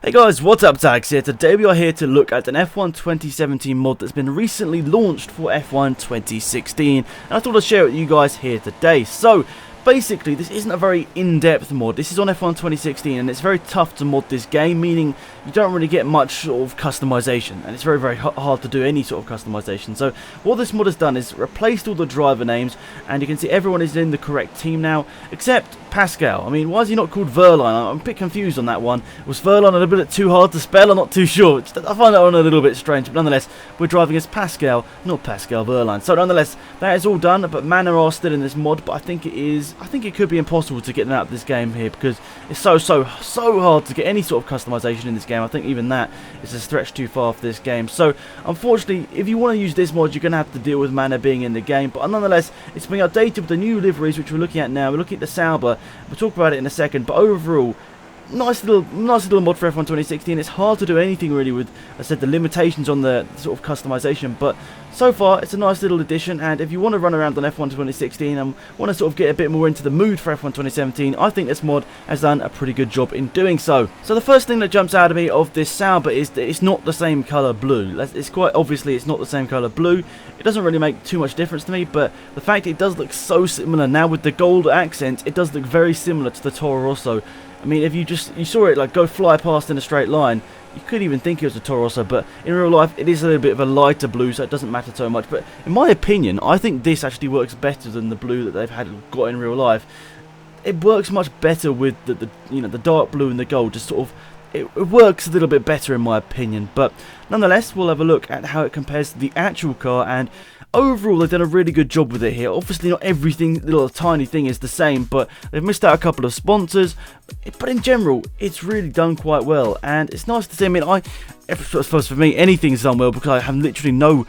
Hey guys, what's up, Tags here. Today we are here to look at an F1 2017 mod that's been recently launched for F1 2016, and I thought I'd share it with you guys here today. So basically, this isn't a very in-depth mod. This is on F1 2016, and it's very tough to mod this game, meaning you don't really get much sort of customization, and it's very hard to do any sort of customization. So what this mod has done is replaced all the driver names, and you can see everyone is in the correct team now, except Pascal. I mean, why is he not called Verline? I'm a bit confused on that one. Was Verline a little bit too hard to spell? I'm not too sure. I find that one a little bit strange, but nonetheless, we're driving as Pascal, not Pascal Verline. So nonetheless, that is all done, but mana are still in this mod, but I think it could be impossible to get them out of this game here, because it's so hard to get any sort of customization in this game. I think even that is a stretch too far for this game. So unfortunately, if you want to use this mod, you're going to have to deal with mana being in the game, but nonetheless, it's being updated with the new liveries, which we're looking at now. We're looking at the Sauber. We'll talk about it in a second, but overall, nice little mod for F1 2016. It's hard to do anything really with, as I said, the limitations on the sort of customization, but so far it's a nice little addition. And if you want to run around on F1 2016 and want to sort of get a bit more into the mood for F1 2017, I think this mod has done a pretty good job in doing so. So the first thing that jumps out at me of this Sauber is that it's not the same colour blue. It's quite obviously it's not the same colour blue. It doesn't really make too much difference to me, but the fact it does look so similar now with the gold accent, it does look very similar to the Toro Rosso. I mean, if you saw it like go fly past in a straight line, you could even think it was a Toro Rosso, but in real life it is a little bit of a lighter blue, so it doesn't matter so much. But in my opinion, I think this actually works better than the blue that they've got in real life. It works much better with the dark blue and the gold. Just sort of it works a little bit better in my opinion. But nonetheless, we'll have a look at how it compares to the actual car, and overall, they've done a really good job with it here. Obviously, not everything, little tiny thing is the same, but they've missed out a couple of sponsors. But in general, it's really done quite well, and it's nice to see. I mean, I suppose for me, anything's done well because I have literally no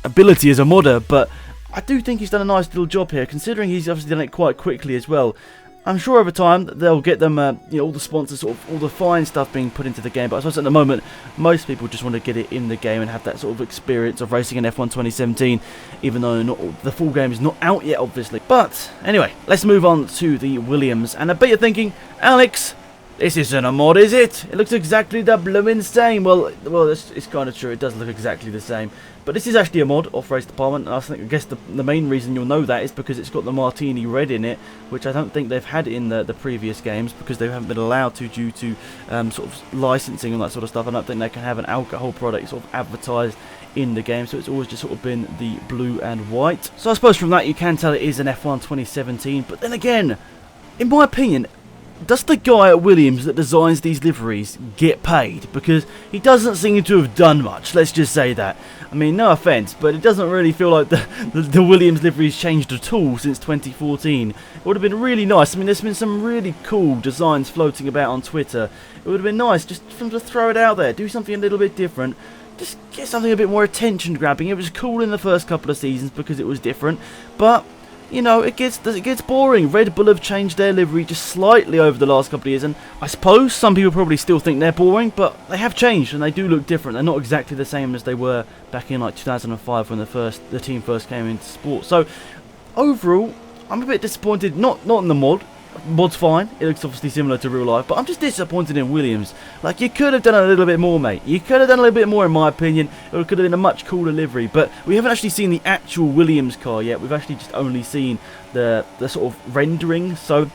ability as a modder, but I do think he's done a nice little job here, considering he's obviously done it quite quickly as well. I'm sure over time they'll get them, all the sponsors, sort of all the fine stuff being put into the game. But I suppose at the moment, most people just want to get it in the game and have that sort of experience of racing in F1 2017, even though the full game is not out yet, obviously. But anyway, let's move on to the Williams. And I bet you're thinking, Alex, this isn't a mod, is it? It looks exactly the blooming same. Well, it's kind of true. It does look exactly the same. But this is actually a mod off Race Department, and I guess the main reason you'll know that is because it's got the Martini Red in it, which I don't think they've had in the previous games because they haven't been allowed to due to sort of licensing and that sort of stuff. I don't think they can have an alcohol product sort of advertised in the game, so it's always just sort of been the blue and white. So I suppose from that you can tell it is an F1 2017, but then again, in my opinion, does the guy at Williams that designs these liveries get paid? Because he doesn't seem to have done much, let's just say that. I mean, no offence, but it doesn't really feel like the Williams liveries changed at all since 2014. It would have been really nice. I mean, there's been some really cool designs floating about on Twitter. It would have been nice just for them to throw it out there, do something a little bit different. Just get something a bit more attention grabbing. It was cool in the first couple of seasons because it was different, but you know, it gets boring. Red Bull have changed their livery just slightly over the last couple of years, and I suppose some people probably still think they're boring, but they have changed and they do look different. They're not exactly the same as they were back in like 2005 when the team first came into sport. So overall, I'm a bit disappointed. Not in the mod. Mod's fine, it looks obviously similar to real life, but I'm just disappointed in Williams. Like, you could have done a little bit more, mate. You could have done a little bit more, in my opinion. It could have been a much cooler livery, but we haven't actually seen the actual Williams car yet. We've actually just only seen the sort of rendering, so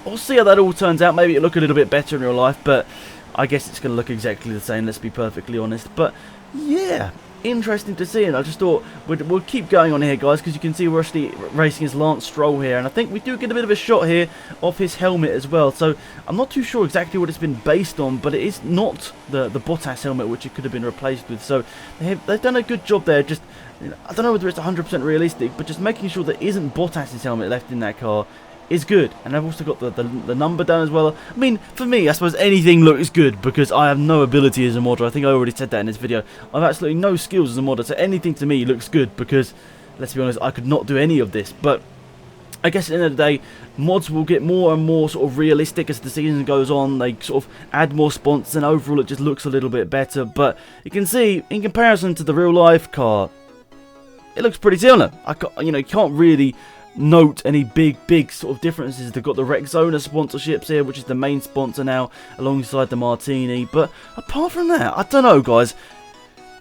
we'll see how that all turns out. Maybe it'll look a little bit better in real life, but I guess it's going to look exactly the same, let's be perfectly honest. But yeah, interesting to see, and I just thought we'll keep going on here, guys, because you can see we're actually racing as Lance Stroll here, and I think we do get a bit of a shot here of his helmet as well. So I'm not too sure exactly what it's been based on, but it is not the Bottas helmet, which it could have been replaced with. So they've done a good job there. Just, I don't know whether it's 100% realistic, but just making sure there isn't Bottas's helmet left in that car is good. And I've also got the number down as well. I mean, for me, I suppose anything looks good because I have no ability as a modder. I think I already said that in this video. I have absolutely no skills as a modder, so anything to me looks good because, let's be honest, I could not do any of this. But I guess at the end of the day, mods will get more and more sort of realistic as the season goes on. They sort of add more sponsors, and overall it just looks a little bit better. But you can see, in comparison to the real life car, it looks pretty similar. You can't really note any big sort of differences. They've got the Rexona sponsorships here, which is the main sponsor now, alongside the Martini. But apart from that, I don't know, guys.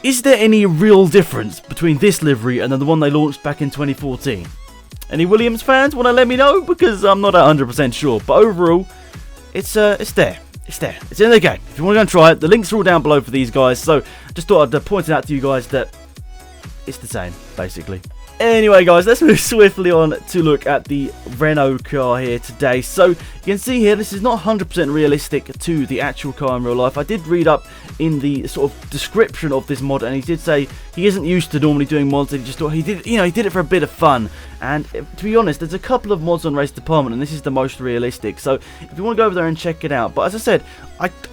Is there any real difference between this livery and then the one they launched back in 2014? Any Williams fans want to let me know? Because I'm not 100% sure. But overall, it's there. It's there. It's in the game. If you want to go and try it, the links are all down below for these guys. So just thought I'd point it out to you guys that it's the same, basically. Anyway, guys, let's move swiftly on to look at the Renault car here today. So, you can see here, this is not 100% realistic to the actual car in real life. I did read up in the sort of description of this mod, and he did say he isn't used to normally doing mods. He just thought he did it for a bit of fun. And to be honest, there's a couple of mods on Race Department, and this is the most realistic. So, if you want to go over there and check it out. But as I said,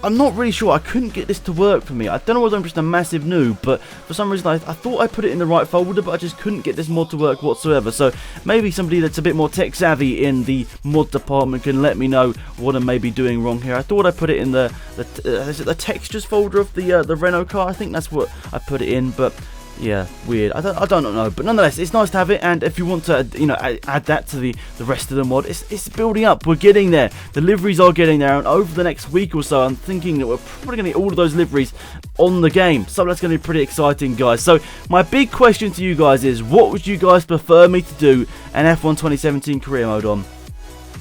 I'm not really sure. I couldn't get this to work for me. I don't know whether I'm just a massive noob, but for some reason I thought I put it in the right folder, but I just couldn't get this mod to work whatsoever. So maybe somebody that's a bit more tech savvy in the mod department can let me know what I may be doing wrong here. I thought I put it in the textures folder of the Renault car. I think that's what I put it in, but yeah, weird. I don't know, but nonetheless, it's nice to have it. And if you want to, add that to the rest of the mod, it's building up. We're getting there. The liveries are getting there, and over the next week or so, I'm thinking that we're probably going to get all of those liveries on the game. So that's going to be pretty exciting, guys. So my big question to you guys is, what would you guys prefer me to do an F1 2017 career mode on?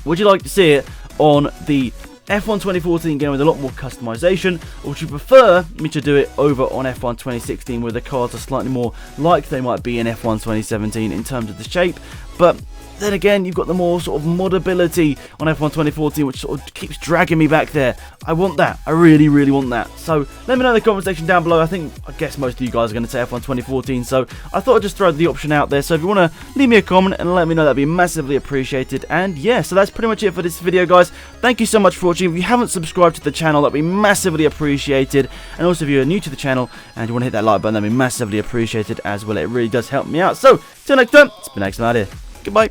Would you like to see it on the F1 2014 game with a lot more customization, or would you prefer me to do it over on F1 2016 where the cars are slightly more like they might be in F1 2017 in terms of the shape? But then again, you've got the more sort of modability on F1 2014, which sort of keeps dragging me back there. I want that. I really, really want that. So let me know in the comment section down below. I guess most of you guys are going to say F1 2014, so I thought I'd just throw the option out there. So if you want to leave me a comment and let me know, that'd be massively appreciated. And yeah, so that's pretty much it for this video, guys. Thank you so much for watching. If you haven't subscribed to the channel, that'd be massively appreciated. And also, if you're new to the channel and you want to hit that like button, that'd be massively appreciated as well. It really does help me out. So till next time, it's been X out here. Goodbye.